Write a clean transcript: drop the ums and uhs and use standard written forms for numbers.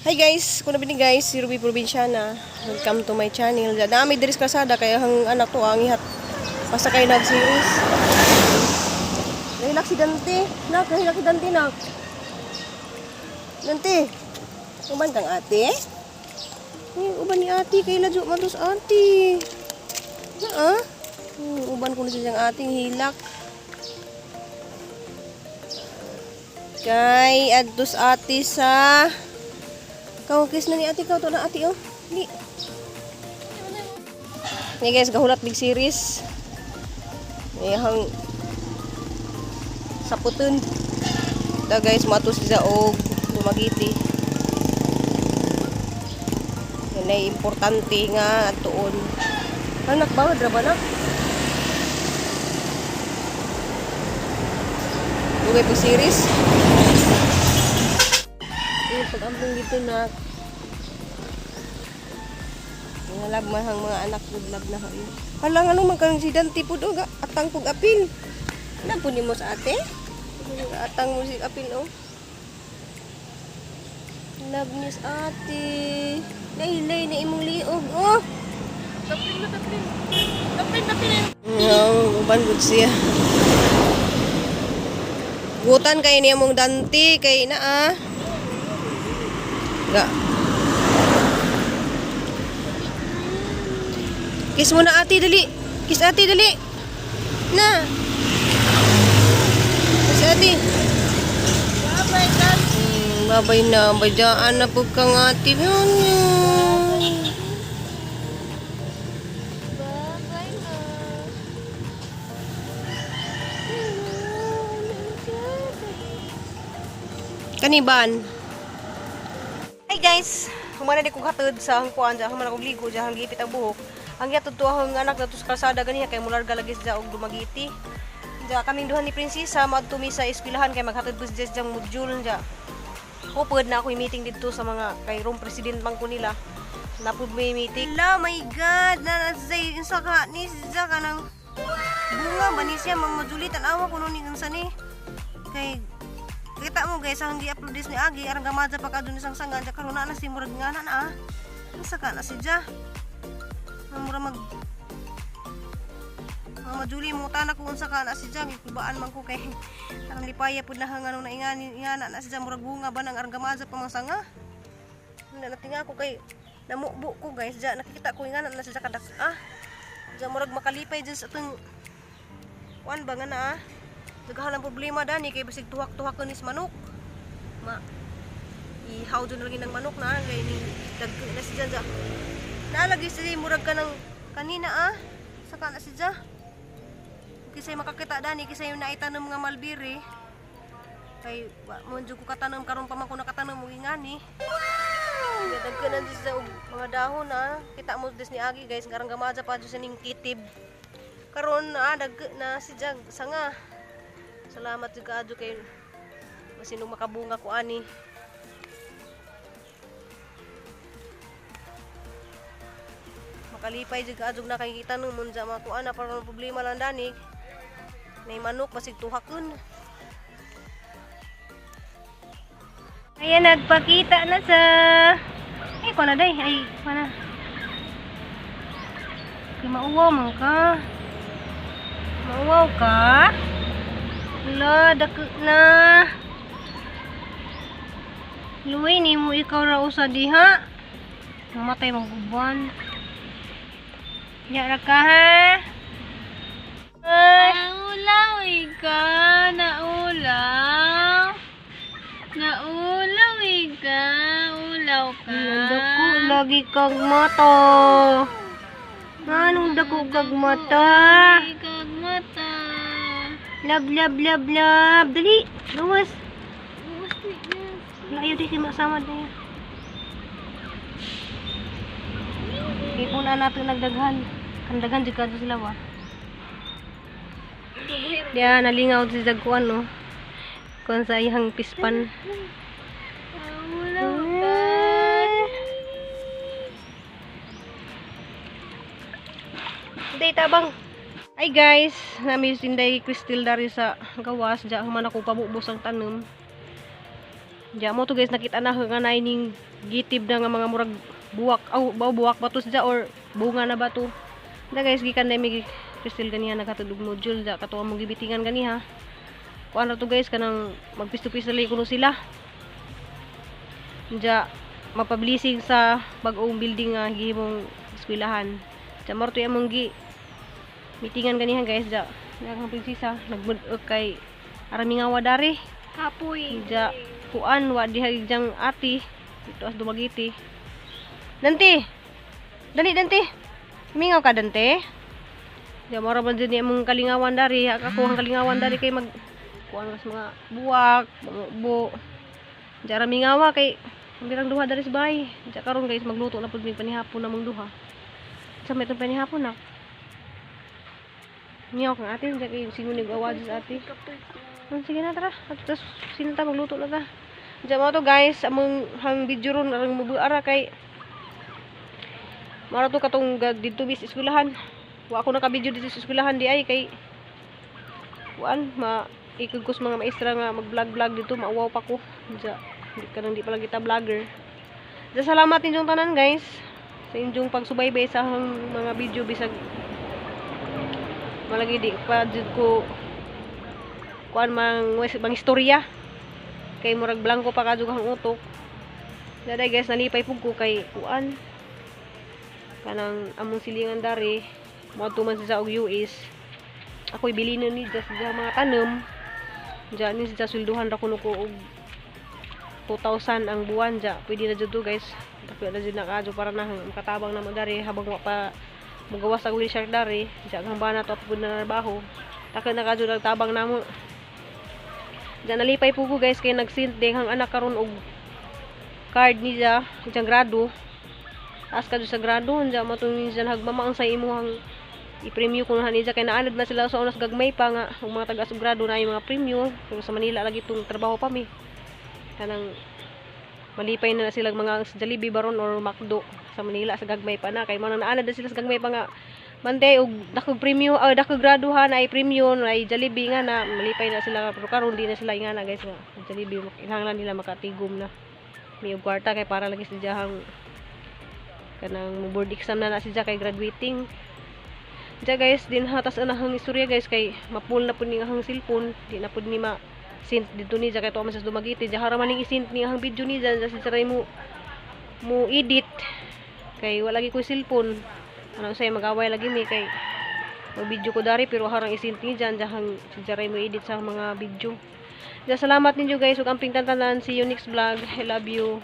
Hi guys, kuno bini guys, si Ruby Provinciana. Welcome to my channel. Dami diri sa kasada kaya hang anak to ang ihat. Basta kayo nag-series. Nahilak si Dante. Nahilak si Dante nak. Dante. Uban kang ate? Uban ni ate kay ladyo matos ate. Na uban ko na siyang ating hilak. Kay adtos ate sa kiss na ni ate to na ate Ni. Ni guys, gahulat big series. Hang saputun. Da guys, matos sa og dumagiti. Yan ay importante nga atuon. Anak ba dra ba nak? Dugay big series. Pag-ambong dito na ngalagman hang mga anak budlag na hayo. Hala nga naman kang si Dante pud atang pug apil. Na po ni mo sa ate? Atang mo si apil Love news ate. Nailay na imong liog Tapin. Uban gud siya. Gutan kay niya mong Dante kay na Ga. Kiss mo na ate dali. Kiss ate dali. Na. Kiss ate. Babay kasi. Babay na. Badyaan na po kang ate. Babay na. Kaniban. Hi guys, humana di ko hatod sa hangkuan sa humana ko ligo sa hanggipit ang buhok. Ang yatod to ang anak nato sa kalsada ganiya kay mularga lagi sa og dumagiti. Ja kaming duha ni prinsesa maadtumi sa eskwelahan kay maghatod bus jang module ja. Hupod na ako meeting dito sa mga kay room president bang ko nila. Napud may meeting. La my god, na say sa ka ni sa kanang bunga ba ni siya mamujulitan awa kuno ni sani. Kay kita mo guys, ang gi-upload ni Agi, arang gamaja pa ka dun isang sangan, ja karon na si murag nga na Isa ka na si Ja. Mura majuli mo tanak kung unsa ka na si Ja, gikubaan man ko kay arang lipaya pud na hangano na ingana na si Ja murag bunga ba nang arang gamaja pa mang sanga. Hindi natinga ko kay namukbo ko guys, Ja nakikita ko ingana na si Ja kadak Ja murag makalipay dyan sa atong kuan ba nga na Naghahalang problema dani kay basig tuhak-tuhak ko nis manok. Ihaw dun lagi ng manok na kay ni dagko na si Jaja. Nalagi si murag ka ng kanina Saka na si Ja. Kisay makakita dani kisay yung naitanom nga malbiri. Kay mo jud ko katanom karon pa man ko nakatanom mo ingani. Wow! Dagko na si Ja og mga dahon Kita mo des ni Agi guys, ngarang gamaja pa jud sining kitib. Karon dagko na si Ja sanga. Salamat juga adyo kay masinong makabunga ko ani. Makalipay juga adyo nakikita no mun sa mga kuan na parang problema lang dani. Nay manok basig tuhakon. Ayan nagpakita na sa kuan na day kuan na. Kay mauwaw man ka. Mauwaw ka. Wala, dako na. Luwi ni mo ikaw ra usa diha. Mamatay maguban. Nya ra ka ha. Naulaw ika, naulaw. Naulaw ika, ulaw ka. Dako lagi kag mata. Anong dako kag mata? Kag mata. Love. Dali. Luwas. Ayaw di kayo masamad na yan. Ipuna natin nagdaghan. Ang daghan juga sila ba? Diyan, nalingaw si Jagkuan Kuan sa iyang pispan. Day tabang. Hi guys, nami sinday Crystal dari sa gawas, diya man ako pabubos ang tanom. Diya mo to guys nakita na nga na ining gitib na nga mga murag buwak buwak ba to siya or bunga na ba to. Da guys gikan na may kristal ganiha nagatulog module da katuwa mong gibitingan ganiha. Kuan ra to guys kanang magpisto-pisto kuno sila. Diya mapablising sa bag-ong building nga gihimong eskwelahan. Diya mo to among gi mitingan ganiha guys da. Yang prinsesa nagbud kay aramingawa dari. Kapoy. Diya kuan wa dihagjang ati ito as dumagiti. Dante. Dali Dante. Mingaw ka Dante. Diya mora man din imong kalingawan dari, ako ang kalingawan dari kay mag kuan kas mga buwak, mga ubo. Diya ra mingawa kay birang duha dari sa bahay. Diya karon guys magluto na pud mi panihapon namong duha. Sa may tong panihapon na. Mingaw kang ate, diya kay sinunig awad sa ate. Sige na tara. At tas sinta magluto na ta. Diyan mo to guys, among hang video ron arang mabuara kay mara to katong dito bis eskwelahan. Wa ako naka-video dito sa eskwelahan di ay kay kuan ikugos mga maestra nga mag-vlog dito mauwaw pa ko. Diyan di pala kita vlogger. Diyan salamat inyong tanan guys sa inyong pagsubaybay sa hang mga video bisag malagi di pa jud ko kuan mang istorya kay murag blanco pa kadug ang utok. Daday guys nalipay pug ko kay kuan kanang among silingan dari moadto man sa og US. Ako'y bilino ni sa mga tanom. Diyan ni sa swelduhan ra kuno ko og 2,000 ang buwan ja. Pwede na jud to guys. Tapi na jud nakadto para na makatabang na mo dari habang wa pa mugawas ang wheelchair dari. Diyan ang bana to pud na trabaho. Taka nakadto lang tabang namo. Diyan nalipay po ko guys kay nag-send ding hang anak karon og card niya sa grado. Taas ka sa grado diyan mo tong niya hagmamaang sa imuhang i-premyo kuno niya kay naanad na sila sa unas gagmay pa nga ang mga taga-sugrado na yung mga premyo. Pero sa Manila lagi tong trabaho pa mi. Kanang malipay na sila mga Jollibee baron or McDo sa Manila sa gagmay pa na kay man naanad na sila sa gagmay pa nga Monday og dakog premyo dakog graduhan ay premyo ay Jollibee nga na malipay na sila pero karon di na sila ingana guys nga Jollibee kinahanglan nila makatigom na may og kwarta kay para lagi sa jahang kanang board exam na siya kay graduating. Diya guys din hatas anahang istorya guys kay mapul na pud ni hang cellphone di na pud ni ma sint dito ni kay to man sa dumagiti diya hara maning isint ni hang video ni diya sa try mo edit kay wala gi ko cellphone. Ano say magaway lagi mi kay mag video ko dari pero harang isint ni diyan hang try mo edit sa mga video. Diya salamat ninyo guys ug amping tantanan see you next vlog. I love you.